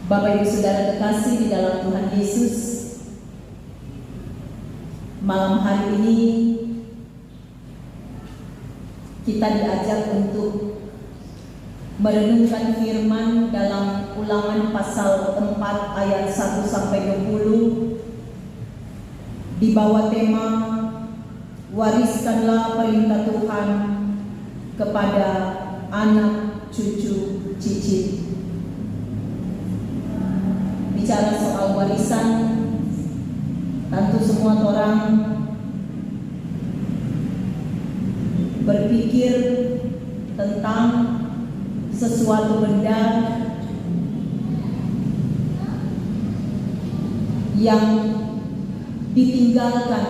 Bapak Ibu Saudara terkasih di dalam Tuhan Yesus, malam hari ini kita diajak untuk merenungkan firman dalam Ulangan pasal 4 ayat 1-20 di bawah tema wariskanlah perintah Tuhan kepada anak cucu cicit. Bicara soal warisan, tentu semua orang berpikir tentang sesuatu benda yang ditinggalkan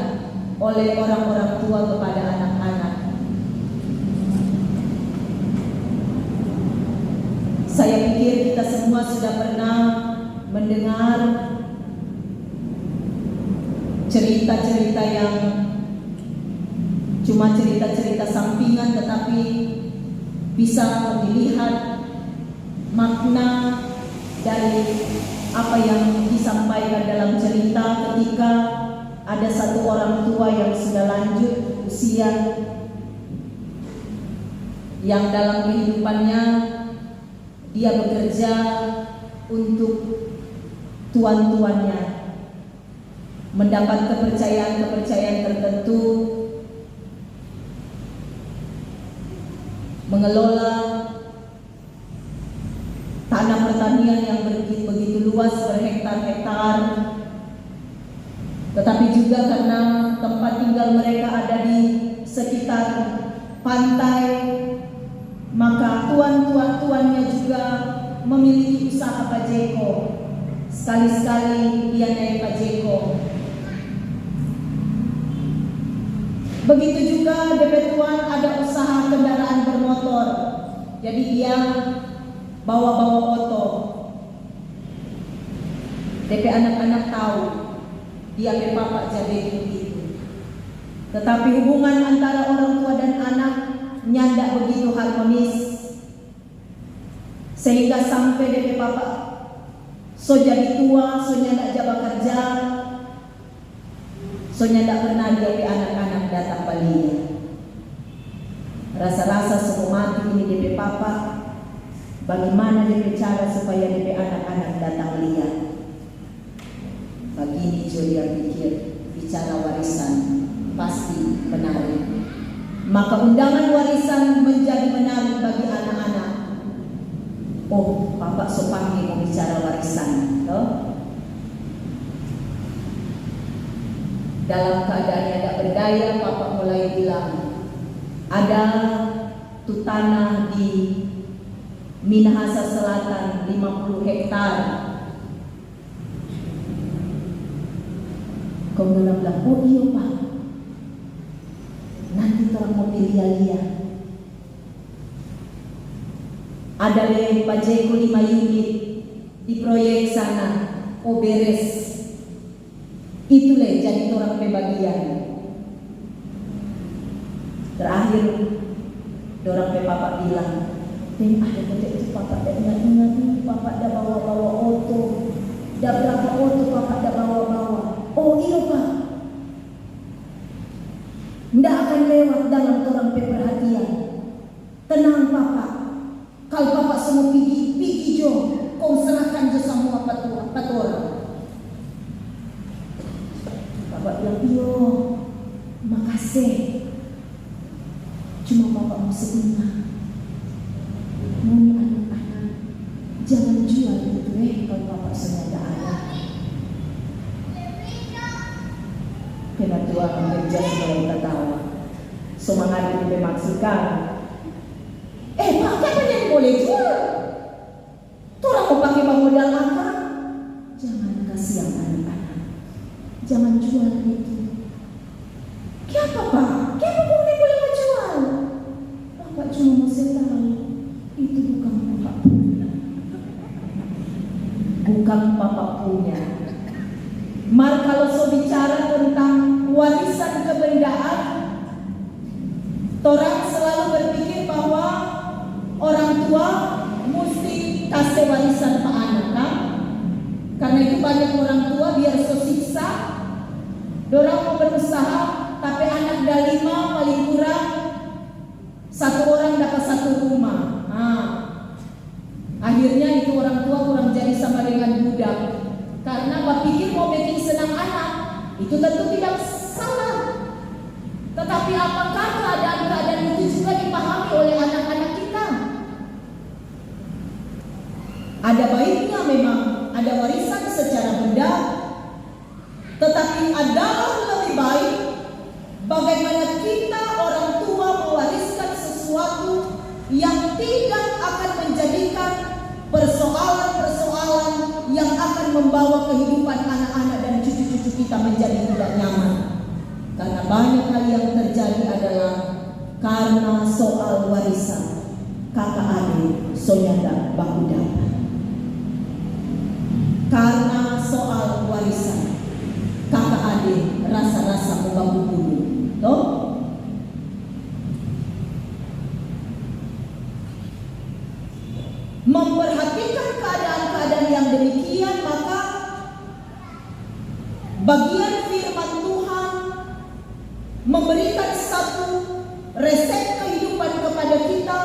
oleh orang-orang tua kepada anak-anak. Saya pikir kita semua sudah pernah mendengar cerita-cerita yang cuma cerita-cerita sampingan, tetapi bisa dilihat makna dari apa yang disampaikan dalam cerita ketika ada satu orang tua yang sudah lanjut usia, yang dalam kehidupannya dia bekerja untuk tuan-tuannya, mendapat kepercayaan tertentu, mengelola tanah pertanian yang begitu luas, berhektar-hektar, tetapi juga karena tempat tinggal mereka ada di sekitar pantai, maka tuannya juga memiliki usaha pajeko. Sekali-sekali dia naik pajeko. Begitu juga DP Tuan ada usaha kendaraan bermotor, jadi dia bawa-bawa oto. DP anak-anak tahu dia pe papa jadi begitu. Tetapi hubungan antara orang tua dan anak nyanda begitu harmonis, sehingga sampai DP papa so jadi tua, so nyanda jaba kerja, so nyanda pernah dia pe anak-anak datang balinya. Rasa-rasa so mati ini DP papa, bagaimana DP cara supaya DP anak-anak datang lihat. Begini dia pikir, bicara warisan pasti menarik. Maka undangan warisan menjadi menarik bagi anak-anak. Oh, Bapak so panggil mau bicara warisan, toh? Dalam keadaan yang tidak berdaya, Bapak mulai bilang, ada tu tanah di Minahasa Selatan 50 hektar. Kau bilang, oh iya Pak, nanti orang mau pilih-pilih. Ada le pajeko 5 unit di proyek sana, oh beres. Itu le jadi orang pebagian. Terakhir, orang pe papa bilang, ada kata itu papa dah ingat ini papa dah bawa-bawa oto, dah berapa oto papa dah bawa-bawa. Oh iya Pak, ndak akan lewat dalam orang pe perhatian. Tenang Papa. Kalau Bapak semua pergi jo, kau serahkan je semua patora. Bapak bilang, iyo, makasih. Cuma Bapak mau sebentar. Mau anak-anak, jangan jual itu kalau Bapak sudah ada. Kena Tuhan bekerja supaya kita tahu. Semangat itu dimaksudkan. Pak, siapa yang boleh jual? Orang mau pakai modal apa? Jangan kasihan anak-anak. Jangan jual itu. Kenapa Pak? Kenapa boleh jual? Bapak cuma mau tahu itu bukan Bapak punya. Bukan Bapak punya. Mar kalau so bicara tentang warisan kebendaan, orang selalu berpikir bahwa orang tua mesti kasih warisan ke anak, kan? Karena itu banyak orang tua biar sesiksa, dorang mau berusaha, tapi anak dah 5 paling kurang 1 orang dapat 1 rumah. Akhirnya itu orang tua kurang jadi sama dengan budak. Karena berpikir mau bikin senang anak, itu tentu tidak salah. Tetapi apakah keadaan-keadaan itu juga dipahami oleh anak-anak kita? Ada baiknya memang ada warisan secara benda, tetapi adalah lebih baik bagaimana kita orang tua mewariskan sesuatu yang tidak akan menjadikan persoalan-persoalan yang akan membawa kehidupan anak-anak dan cucu-cucu kita menjadi tidak nyaman. Karena banyak hal yang terjadi adalah karena soal warisan kakak adik sonyanda baku dapat. Karena soal warisan kakak adik rasa-rasa membaku bulu. Toh? Memperhatikan keadaan-keadaan yang demikian, maka bagian firman Tuhan memberikan satu resep kehidupan kepada kita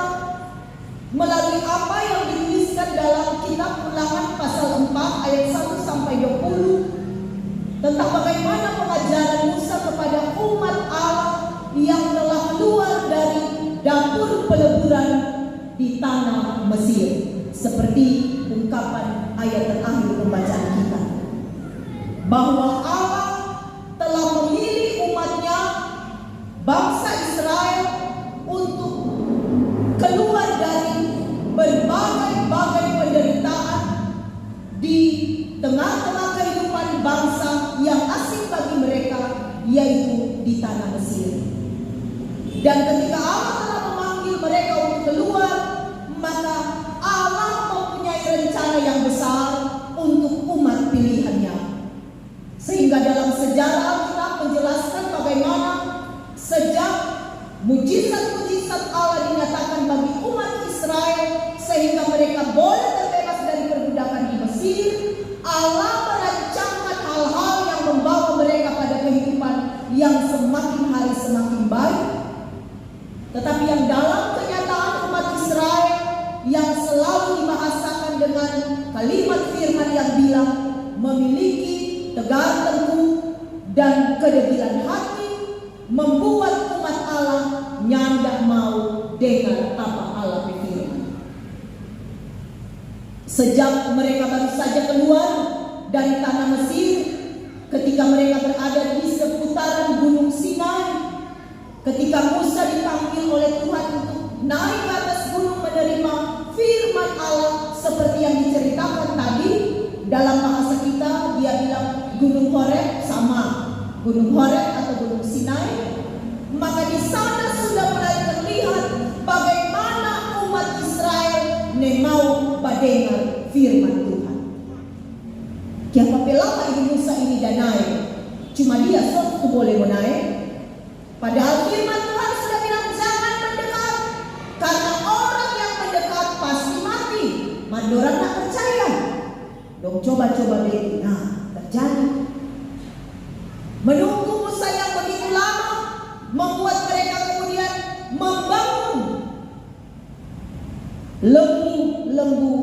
melalui apa yang dituliskan dalam kitab Ulangan pasal 4 ayat 1 sampai 20 tentang bagaimana pengajaran Musa kepada umat Allah yang telah keluar dari dapur peleburan di tanah Mesir. Seperti ungkapan ayat terakhir pembacaan kita, bahwa Allah telah memilih umatnya, bangsa Israel, untuk keluar dari berbagai-bagai penderitaan di tengah-tengah kehidupan bangsa yang asing bagi mereka, yaitu di tanah Mesir. Dan ketika Allah telah memanggil mereka untuk keluar, maka Allah mempunyai rencana yang besar untuk umat pilihannya. Sehingga dalam sejarah Alkitab menjelaskan bagaimana sejak mujizat-mujizat Allah dinyatakan bagi umat Israel sehingga mereka boleh terbebas dari perbudakan di Mesir, Allah merancangkan hal-hal yang membawa mereka pada kehidupan yang semakin hari semakin baik. Tetapi yang dalam kenyataan umat Israel yang selalu dibahasakan dengan kalimat firman yang bilang memiliki tegar tengkuk dan kedegilan hati, membuat umat Allah nyandak mau dengar apa Allah berfirman. Sejak mereka baru saja keluar dari tanah Mesir, ketika mereka berada di seputaran Gunung Sinai, ketika Musa dipanggil oleh Tuhan untuk naik ke atas gunung menerima firman Allah seperti yang diceritakan tadi dalam bahasa kita, dia bilang Gunung Horeb sama Gunung Horeb atau Gunung Sinai. Maka di sana sudah mulai terlihat bagaimana umat Israel mau mendengar firman Tuhan. Kiapa pelama ini Musa ini dan naik, cuma dia suatu boleh menaik. Padahal firman Tuhan sudah bilang jangan mendekat, karena orang yang mendekat pasti mati. Mandorang tak percaya. Dong coba-coba deh, nah terjadi. Menunggu Musa yang begitu lama membuat mereka kemudian membangun lembu-lembu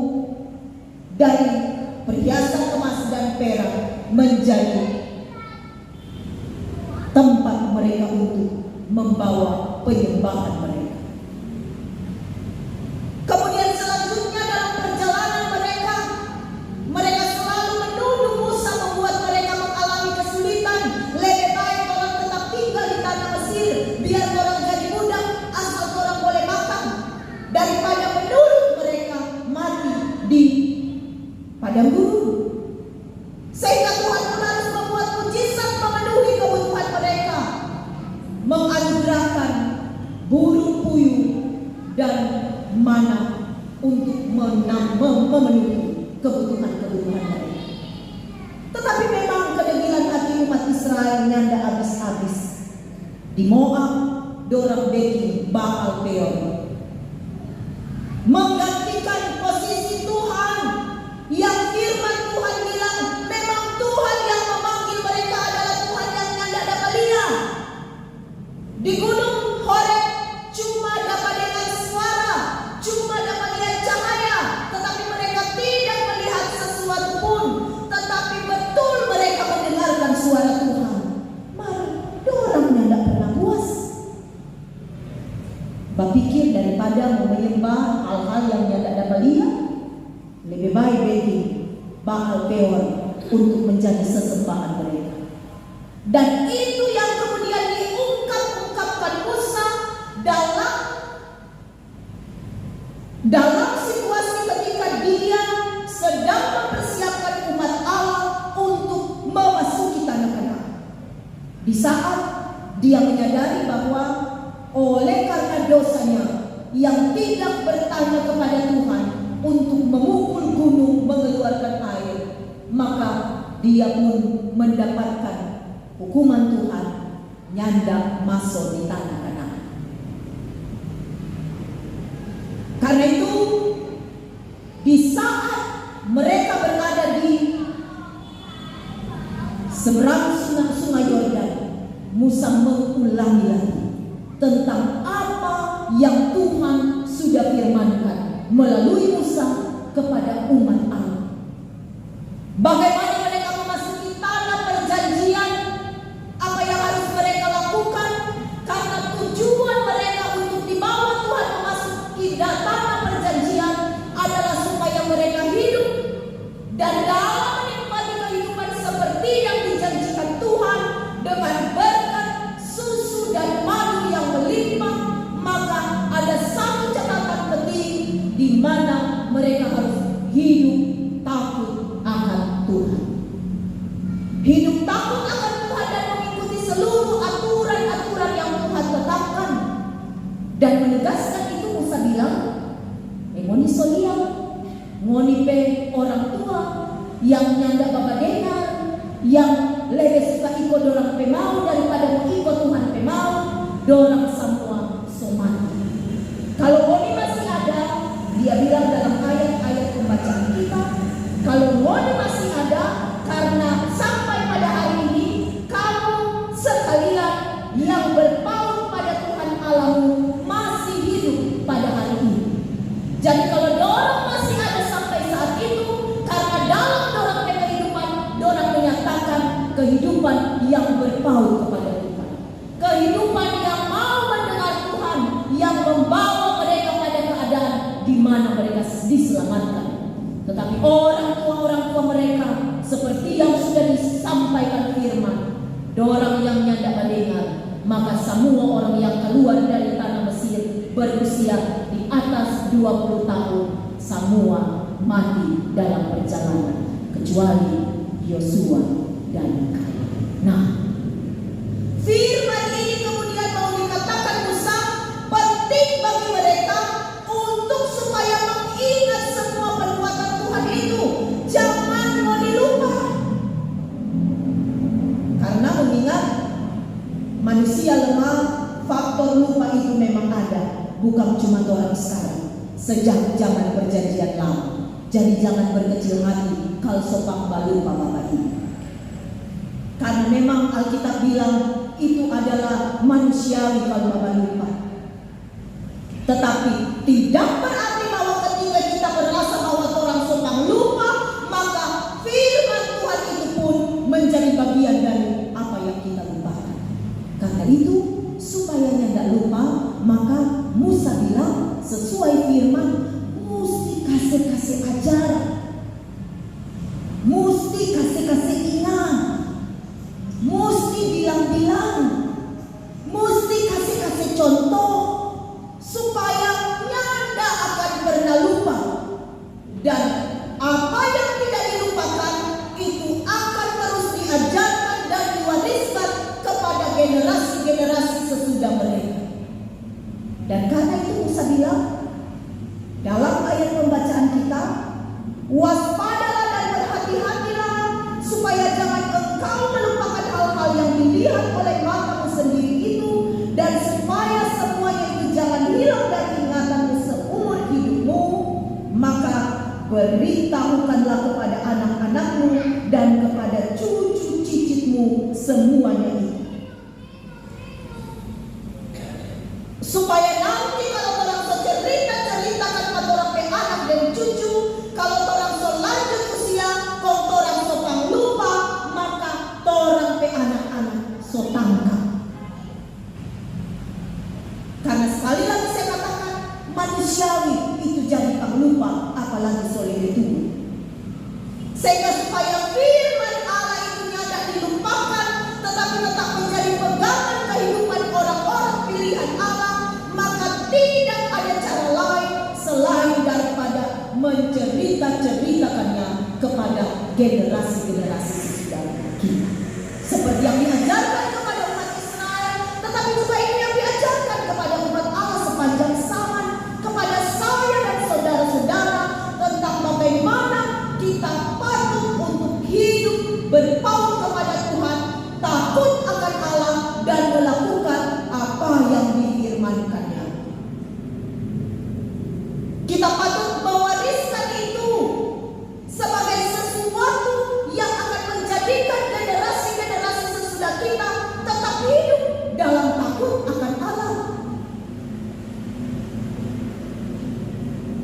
dari perhiasan emas dan perak menjadi tempat mereka untuk membawa penyembahan mereka. Kemudian selanjutnya dalam perjalanan mereka selalu menuduh Musa membuat mereka mengalami kesulitan. Lebih baik orang tetap tinggal di tanah Mesir, biar orang jadi budak asal orang boleh makan, daripada menurut mereka mati di padang gurun. Sehingga Tuhan pun harus membuat mujizat memenuhi kebutuhan mereka, menganugerahkan burung puyuh dan mana untuk memenuhi kebutuhan-kebutuhan mereka. Tetapi memang kedegilan hati umat Israel nyanda habis-habis. Di Moab, dorang bikin Baal Peor, menggantikan posisi Tuhan yang firman Tuhan bilang Baal Peor untuk menjadi sesembahan mereka. Dan itu yang kemudian diungkapkan Musa dalam situasi ketika dia sedang mempersiapkan umat Allah untuk memasuki tanah Kanaan. Di saat dia menyadari bahwa oleh karena dosanya yang tidak bertanya kepada Tuhan untuk memukul gunung mengeluarkan air, maka dia pun mendapatkan hukuman Tuhan, nyandak masuk di tanah Kanaan. Karena itu, di saat mereka berada di seberang sungai Yordan, Musa mengulangi lagi tentang apa yang Tuhan sudah firmankan melalui Musa kepada umat Allah. Bagaimana mereka memasuki tanah perjanjian, apa yang harus mereka lakukan, karena tujuan mereka untuk dibawa Tuhan memasuki tanah perjanjian adalah supaya mereka hidup dan dalam menikmati kehidupan seperti yang dijanjikan Tuhan dengan berkat susu dan madu yang melimpah. Maka ada satu catatan penting di mana mereka harus hidup takut akan Tuhan. Hidup takut akan Tuhan dan mengikuti seluruh aturan-aturan yang Tuhan tetapkan. Dan menegaskan itu Musa bilang, ngoni solia, ngoni pe orang tua yang nyanda bapa dengar, yang lebih suka ikut dorang pe mau daripada ikut Tuhan pe mau, dorang semua somat. Kalau ngoni masih ada, dia bilang dalam ayat-ayat pembacaan kita, kalau ngoni masih ada, karena sampai pada hari ini kamu sekalian yang berpaut pada Tuhan Allahmu masih hidup pada hari ini. Jadi kalau dorang masih ada sampai saat itu, karena dalam dorang kehidupan, dorang menyatakan kehidupan yang berpaut kepada Tuhan, kehidupan yang mau mendengar Tuhan, yang membawa mereka pada keadaan di mana mereka diselamatkan. Tetapi orang tua mereka seperti yang sudah disampaikan firman, dorang yang nyanda mendengar, maka semua orang yang keluar dari tanah Mesir berusia di atas 20 tahun semua mati dalam perjalanan, kecuali Yosua dan Kaleb. Nah, firman ini kemudian mau dikatakan Musa penting bagi mereka untuk supaya mengingat semua perbuatan Tuhan itu. Jangan mau dilupa. Karena mengingat manusia lemah, faktor lupa itu memang ada. Bukan cuma orang sekarang, sejak zaman perjanjian lama. Jadi jangan berkecil hati kalau sopak lupa bapak ini. Karena memang Alkitab bilang itu adalah manusiawi kalau bapak lupa. Tetapi tidak berarti bahwa ketika kita merasa bahwa orang sopak lupa, maka firman Tuhan itu pun menjadi bagian dari apa yang kita lupakan. Karena itu supaya tidak lupa, maka Musa bilang sesuai firman, mesti kasih ajaran, mesti kasih ingat, mesti bilang-bilang, mesti kasih contoh, supaya nyanda akan pernah lupa. Dan apa yang tidak dilupakan itu akan terus diajarkan dan diwariskan kepada generasi-generasi sesudah mereka. Dan karena itu Musa bilang dalam ayat pembacaan kita, Sehingga supaya firman Allah itu tidak dilupakan, tetapi tetap menjadi pegangan kehidupan orang-orang pilihan Allah, maka tidak ada cara lain selain daripada menceritakannya kepada generasi-generasi sesudah kita. Seperti yang diajarkan kepada umat Israel, tetapi juga ini yang diajarkan kepada umat Allah sepanjang zaman, kepada saya dan saudara-saudara, tentang bagaimana kita patut untuk hidup berpaut kepada Tuhan, takut akan Allah, dan melakukan apa yang difirmankannya. Kita patut mewariskan itu sebagai sesuatu yang akan menjadikan generasi-generasi sesudah kita tetap hidup dalam takut akan Allah.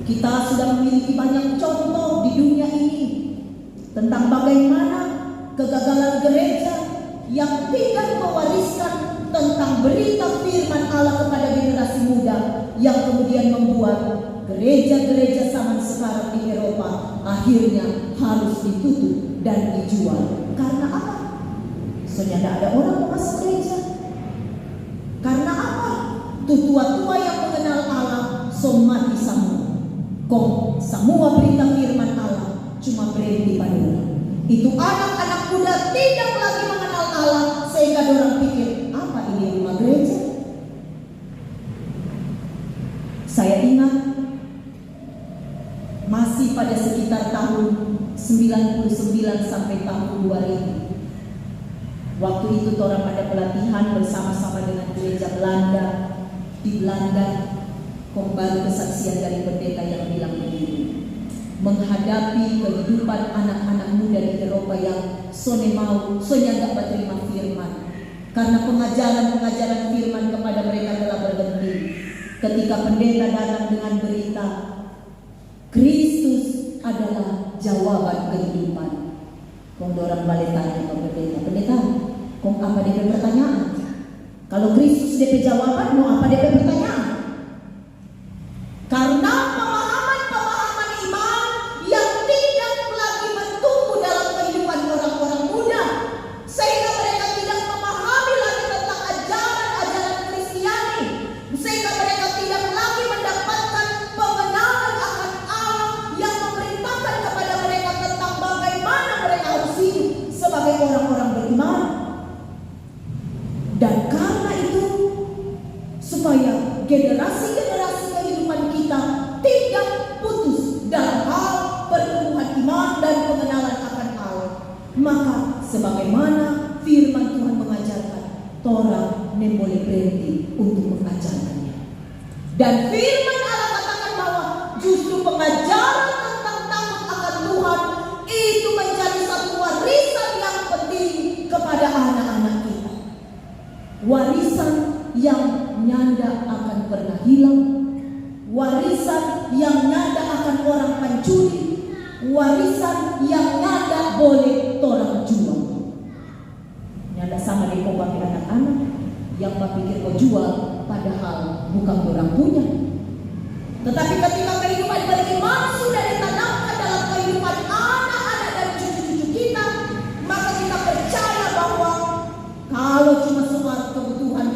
Kita sudah memiliki banyak contoh di dunia ini tentang bagaimana kegagalan gereja yang tidak mewariskan tentang berita firman Allah kepada generasi muda, yang kemudian membuat gereja-gereja zaman sekarang di Eropa akhirnya harus ditutup dan dijual. Karena apa? Soalnya tidak ada orang mau masuk gereja. Karena apa? Tua-tua yang mengenal Allah mati semua. Kok semua berita firman Allah cuma berhenti pada orang. Itu anak-anak muda tidak lagi mengenal Allah, sehingga orang pikir, apa ini rumah gereja? Saya ingat masih pada sekitar tahun 99 sampai tahun 2000. Waktu itu orang ada pelatihan bersama-sama dengan gereja Belanda. Di Belanda, kembali kesaksian dari pendeta yang bilang begini, menghadapi kehidupan anak-anak muda di Eropa yang soalnya gak berterima firman, karena pengajaran firman kepada mereka telah berhenti. Ketika pendeta datang dengan berita Kristus adalah jawaban kehidupan, kong dorang balik tanya ke pendeta, kong apa dia pertanyaan? Kalau Kristus dia jawaban, mau apa dia pertanyaan? Karena pemahaman iman yang tidak lagi bertumbuh dalam kehidupan orang-orang muda, sehingga mereka tidak memahami lagi tentang ajaran-ajaran Kristiani, sehingga mereka tidak lagi mendapatkan pengenalan akan Allah yang memerintahkan kepada mereka tentang bagaimana mereka harus hidup sebagai orang-orang beriman. Dan karena itu, supaya generasi-generasi kehidupan kita tidak putus dalam hal pertumbuhan iman dan pengenalan akan Allah, maka sebagaimana firman Tuhan mengajarkan, Torah ne boleh berhenti untuk mengajarkannya. Dan firman Allah katakan bahwa justru pengajaran tentang takut akan Tuhan itu menjadi satu warisan yang penting kepada anak-anak kita. Warisan yang nyanda akan pernah hilang, warisan yang nyanda akan orang pencuri, warisan yang nyanda boleh orang jual. Nyanda sama dengan pakai anak-anak yang berpikir kau jual, padahal bukan orang punya. Tetapi ketika kehidupan beriman sudah ditanamkan dalam kehidupan anak-anak dan cucu-cucu kita, maka kita percaya bahwa kalau cuma soal kebutuhan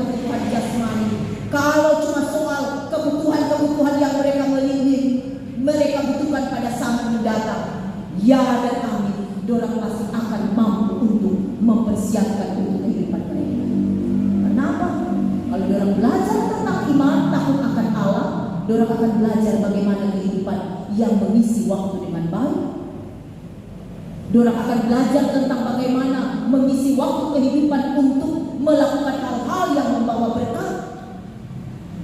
jasmani, kalau cuma soal kebutuhan yang mereka butuhkan pada saat mendatang, ya dan amin, dorang pasti akan mampu untuk mempersiapkan untuk kehidupan mereka. Kenapa? Kalau dorang belajar tentang iman, takut akan Allah, dorang akan belajar bagaimana kehidupan yang mengisi waktu dengan baik. Dorang akan belajar tentang bagaimana mengisi waktu kehidupan untuk melakukan hal-hal yang membawa berkat.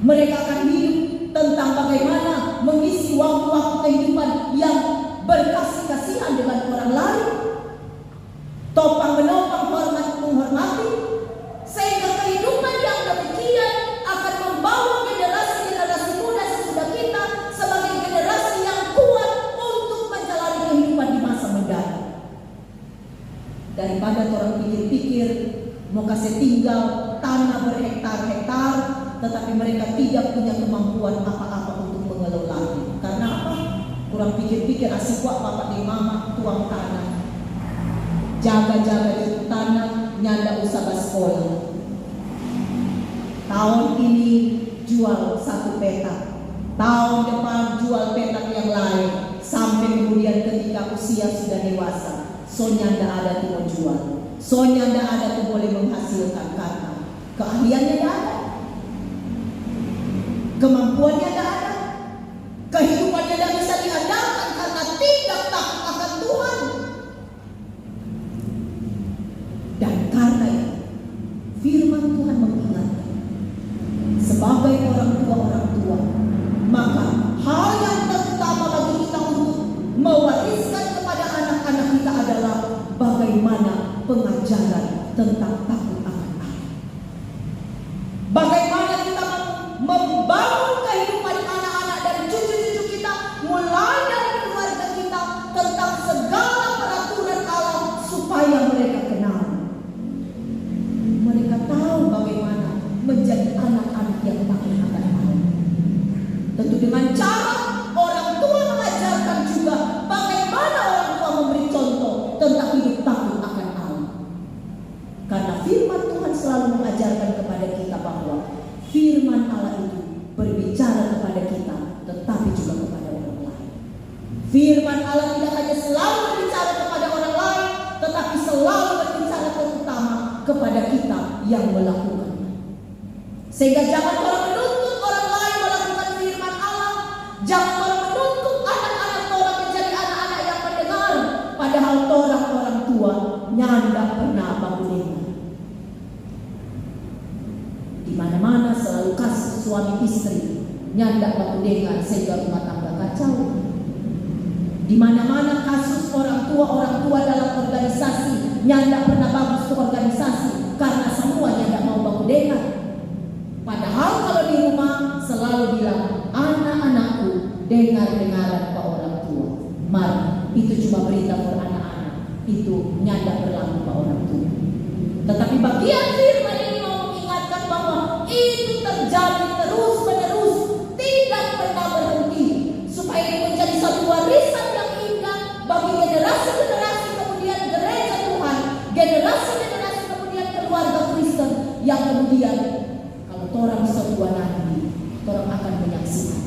Mereka akan hidup tentang bagaimana mengisi waktu-waktu kehidupan yang berkasih-kasihan dengan orang lain, topang menopang, hormat menghormati, sehingga kehidupan yang demikian akan membawa generasi-generasi muda sesudah kita sebagai generasi yang kuat untuk menjalani kehidupan di masa mendatang. Daripada orang pikir-pikir mau kasih tinggal tanah berhektar-hektar, tetapi mereka tidak punya kemampuan apa-apa untuk mengelolanya. Karena apa? Orang pikir-pikir asik wak bapak di mama tuang tanah. Jaga-jaga jatuh tanah, nyanda usaha sekolah. Tahun ini jual 1 petak. Tahun depan jual petak yang lain. Sampai kemudian ketika usia sudah dewasa, soalnya tidak ada tuh mau jual, soalnya tidak ada tuh boleh menghasilkan kata, keahliannya tidak ada, kemampuannya tidak ada, kehidupannya tidak bisa diandalkan karena tidak takut akan Tuhan. Dan karena itu firman Tuhan mengingatkan sebagai orang tua, maka hal yang terutama bagi kita untuk mewariskan kepada anak-anak kita adalah bagaimana pengajaran tentang takut akan Allah. Bagaimana kita membangun kehidupan anak-anak dan cucu-cucu kita mulai dari keluarga kita tentang segala peraturan Allah supaya mereka kenal. Mereka tahu bagaimana menjadi anak-anak yang takut akan Allah. Tentu dengan cara orang tua mengajarkan juga bagaimana orang tua memberi contoh tentang hidup takut akan Allah. Karena firman Tuhan selalu mengajarkan kepada kita bahwa firman Allah itu berbicara kepada kita tetapi juga kepada orang lain. Firman Allah tidak hanya selalu berbicara kepada orang lain, tetapi selalu berbicara terutama kepada kita yang melakukannya. Sehingga jangan orang menuntut orang lain melakukan firman Allah, jangan orang menuntut anak-anak orang menjadi anak-anak yang mendengar, padahal orang tua nyanda pernah bangun. Di mana-mana selalu kasus suami istri nyanda bangun sehingga rumah tangga kacau. Di mana-mana kasus orang tua dalam organisasi nyanda pernah bagus ke organisasi karena semua nyanda mau bangun dengan. Padahal kalau di rumah selalu bilang anak-anakku dengar-dengaran ke orang tua. Mari, itu cuma berita buat anak-anak. Itu nyanda berlaku ke orang tua. Tetapi bagian firman ini mau mengingatkan bahwa itu terjadi terus-menerus, tidak pernah berhenti, supaya ini menjadi satu warisan yang indah bagi generasi-generasi kemudian gereja Tuhan, generasi-generasi kemudian keluarga Kristen yang kemudian kalau orang setua nanti, orang akan menyaksikan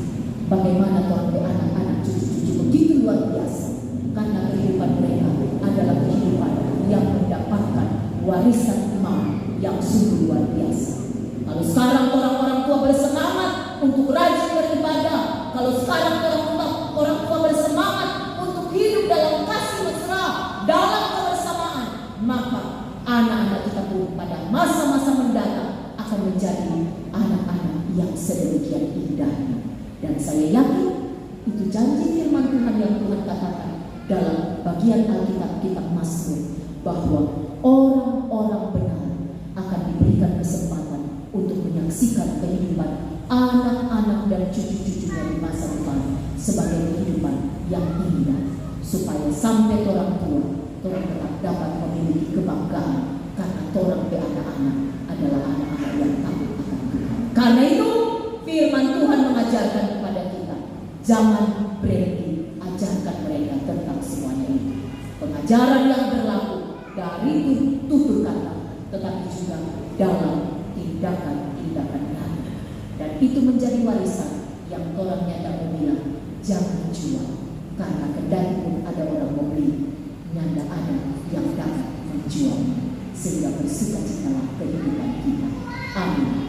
bagaimana orang anak-anak cucu-cucu begitu luar biasa karena kehidupan mereka adalah kehidupan yang mendapatkan warisan iman yang sungguh luar biasa. Kalau sekarang orang-orang tua bersemangat untuk rajin beribadah, kalau sekarang orang tua bersemangat untuk hidup dalam kasih mesra, dalam kebersamaan, maka anak-anak kita pun pada masa-masa mendatang akan menjadi anak-anak yang sedemikian indahnya. Dan saya yakin itu janji firman Tuhan yang Tuhan katakan dalam bagian Alkitab kitab Mazmur, bahwa orang-orang benar akan diberikan kesempatan untuk menyaksikan kehidupan anak-anak dan cucu-cucunya di masa depan sebagai kehidupan yang indah, supaya sampai orang tua tetap dapat memiliki kebanggaan karena orang anak-anak adalah anak-anak yang takut akan Tuhan. Karena itu firman Tuhan mengajarkan kepada kita, jangan berhenti ajarkan mereka tentang semuanya ini. Pengajaran yang berlaku dari tutur kata, tetapi juga dalam tindakan-tindakan nyata. Dan itu menjadi warisan yang orang nyata bilang, jangan jual, karena kendali pun ada orang membeli, nyanda ada yang dapat menjual, sehingga bersukacitalah kehidupan kita. Amin.